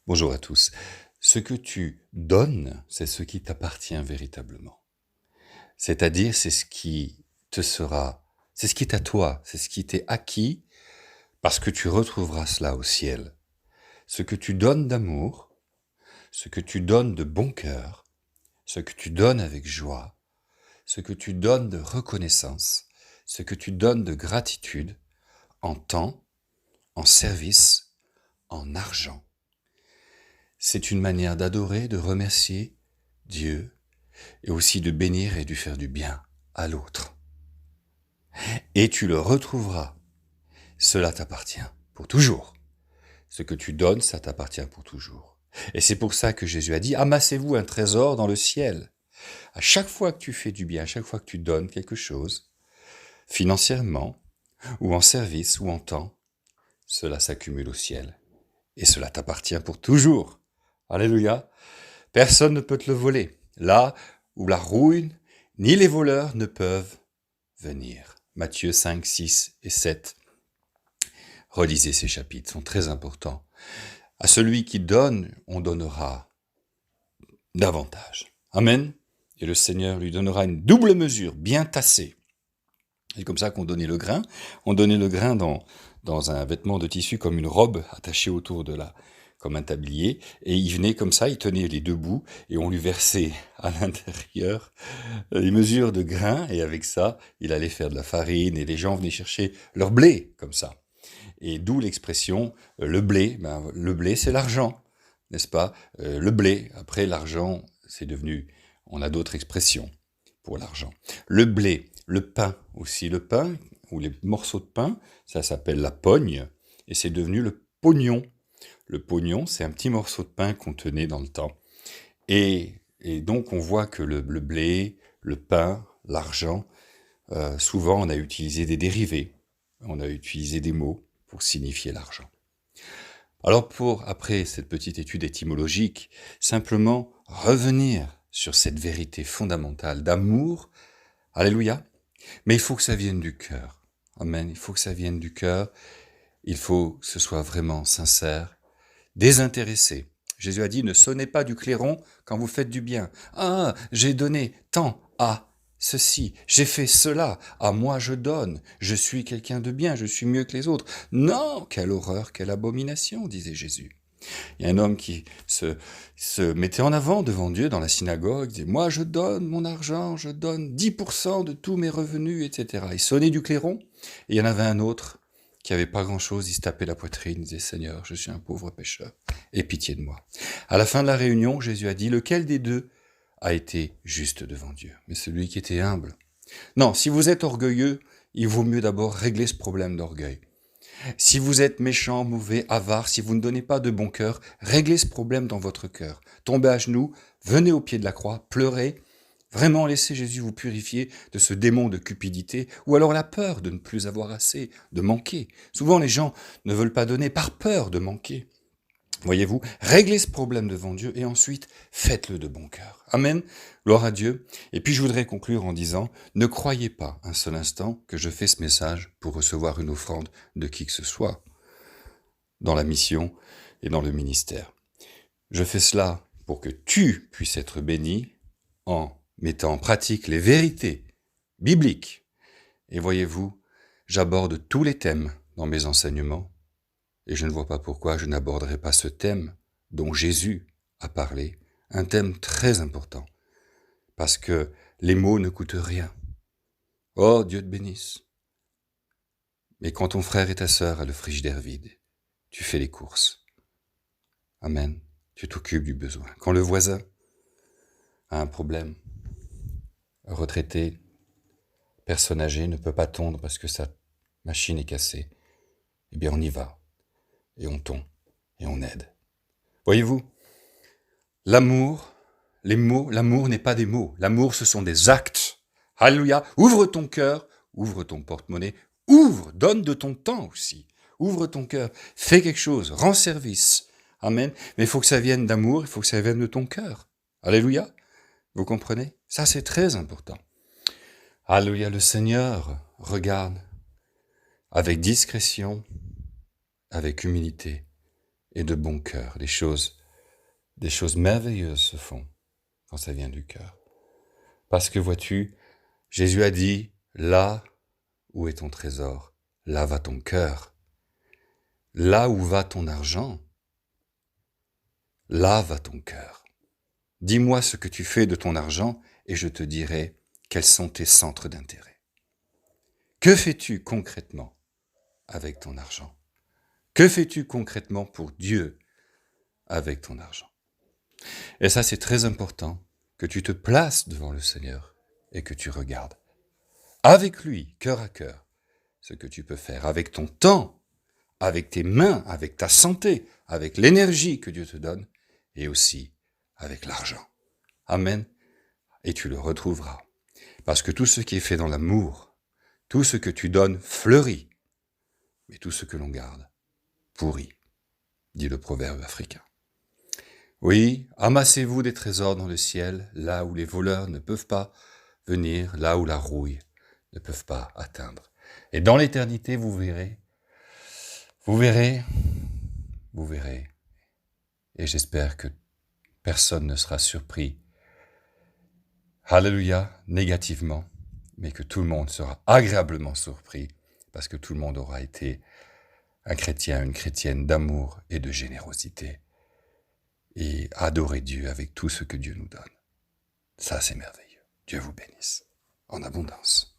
Bonjour à tous. Ce que tu donnes, c'est ce qui t'appartient véritablement. C'est-à-dire, c'est ce qui te sera, c'est ce qui est à toi, c'est ce qui t'est acquis, parce que tu retrouveras cela au ciel. Ce que tu donnes d'amour, ce que tu donnes de bon cœur, ce que tu donnes avec joie, ce que tu donnes de reconnaissance, ce que tu donnes de gratitude, en temps, en service, en argent. C'est une manière d'adorer, de remercier Dieu et aussi de bénir et de faire du bien à l'autre. Et tu le retrouveras. Cela t'appartient pour toujours. Ce que tu donnes, ça t'appartient pour toujours. Et c'est pour ça que Jésus a dit, amassez-vous un trésor dans le ciel. À chaque fois que tu fais du bien, à chaque fois que tu donnes quelque chose, financièrement, ou en service, ou en temps, cela s'accumule au ciel. Et cela t'appartient pour toujours. Alléluia. Personne ne peut te le voler. Là où la ruine, ni les voleurs ne peuvent venir. Matthieu 5, 6 et 7. Relisez ces chapitres, sont très importants. À celui qui donne, on donnera davantage. Amen. Et le Seigneur lui donnera une double mesure, bien tassée. C'est comme ça qu'on donnait le grain. On donnait le grain dans un vêtement de tissu comme une robe attachée autour de comme un tablier. Et il venait comme ça, il tenait les deux bouts et on lui versait à l'intérieur les mesures de grain. Et avec ça, il allait faire de la farine et les gens venaient chercher leur blé comme ça. Et d'où l'expression le blé. Le blé, c'est l'argent, n'est-ce pas? Le blé, après l'argent, c'est devenu... On a d'autres expressions pour l'argent. Le blé, le pain aussi. Le pain, ou les morceaux de pain, ça s'appelle la pogne, et c'est devenu le pognon. Le pognon, c'est un petit morceau de pain qu'on tenait dans le temps. Et donc on voit que le blé, le pain, l'argent, souvent on a utilisé des dérivés, on a utilisé des mots pour signifier l'argent. Alors après cette petite étude étymologique, simplement revenir sur cette vérité fondamentale d'amour, alléluia, mais il faut que ça vienne du cœur. Amen, il faut que ça vienne du cœur, il faut que ce soit vraiment sincère, désintéressé. Jésus a dit, ne sonnez pas du clairon quand vous faites du bien. Ah, j'ai donné tant à ceci, j'ai fait cela, à moi je donne, je suis quelqu'un de bien, je suis mieux que les autres. Non, quelle horreur, quelle abomination, disait Jésus. Il y a un homme qui se mettait en avant devant Dieu dans la synagogue, disait, moi je donne mon argent, je donne 10% de tous mes revenus, etc. Il sonnait du clairon, et il y en avait un autre qui avait pas grand-chose, il se tapait la poitrine, il disait, Seigneur, je suis un pauvre pécheur, aie pitié de moi. À la fin de la réunion, Jésus a dit, lequel des deux a été juste devant Dieu? Mais celui qui était humble. Non, si vous êtes orgueilleux, il vaut mieux d'abord régler ce problème d'orgueil. Si vous êtes méchant, mauvais, avare, si vous ne donnez pas de bon cœur, réglez ce problème dans votre cœur. Tombez à genoux, venez au pied de la croix, pleurez, vraiment laissez Jésus vous purifier de ce démon de cupidité, ou alors la peur de ne plus avoir assez, de manquer. Souvent les gens ne veulent pas donner par peur de manquer. Voyez-vous, réglez ce problème devant Dieu et ensuite faites-le de bon cœur. Amen, gloire à Dieu. Et puis je voudrais conclure en disant, ne croyez pas un seul instant que je fais ce message pour recevoir une offrande de qui que ce soit dans la mission et dans le ministère. Je fais cela pour que tu puisses être béni en mettant en pratique les vérités bibliques. Et voyez-vous, j'aborde tous les thèmes dans mes enseignements. Et je ne vois pas pourquoi je n'aborderai pas ce thème dont Jésus a parlé, un thème très important, parce que les mots ne coûtent rien. Oh, Dieu te bénisse. Mais quand ton frère et ta sœur a le frigidaire vide, tu fais les courses. Amen. Tu t'occupes du besoin. Quand le voisin a un problème, retraité, personne âgée ne peut pas tondre parce que sa machine est cassée, eh bien on y va, et on tond, et on aide. Voyez-vous, l'amour, les mots, l'amour n'est pas des mots. L'amour, ce sont des actes. Alléluia. Ouvre ton cœur, ouvre ton porte-monnaie, ouvre, donne de ton temps aussi. Ouvre ton cœur, fais quelque chose, rends service. Amen. Mais il faut que ça vienne d'amour, il faut que ça vienne de ton cœur. Alléluia. Vous comprenez? Ça, c'est très important. Alléluia. Le Seigneur regarde avec discrétion, avec humilité et de bon cœur. Des choses merveilleuses se font quand ça vient du cœur. Parce que vois-tu, Jésus a dit, là où est ton trésor, là va ton cœur. Là où va ton argent, là va ton cœur. Dis-moi ce que tu fais de ton argent et je te dirai quels sont tes centres d'intérêt. Que fais-tu concrètement avec ton argent? Que fais-tu concrètement pour Dieu avec ton argent? Et ça, c'est très important, que tu te places devant le Seigneur et que tu regardes avec lui, cœur à cœur, ce que tu peux faire avec ton temps, avec tes mains, avec ta santé, avec l'énergie que Dieu te donne et aussi avec l'argent. Amen. Et tu le retrouveras. Parce que tout ce qui est fait dans l'amour, tout ce que tu donnes fleurit, mais tout ce que l'on garde pourrit, dit le proverbe africain. Oui, amassez-vous des trésors dans le ciel, là où les voleurs ne peuvent pas venir, là où la rouille ne peuvent pas atteindre. Et dans l'éternité, vous verrez, et j'espère que personne ne sera surpris, alléluia, négativement, mais que tout le monde sera agréablement surpris, parce que tout le monde aura été un chrétien, une chrétienne d'amour et de générosité, et adorer Dieu avec tout ce que Dieu nous donne. Ça, c'est merveilleux. Dieu vous bénisse en abondance.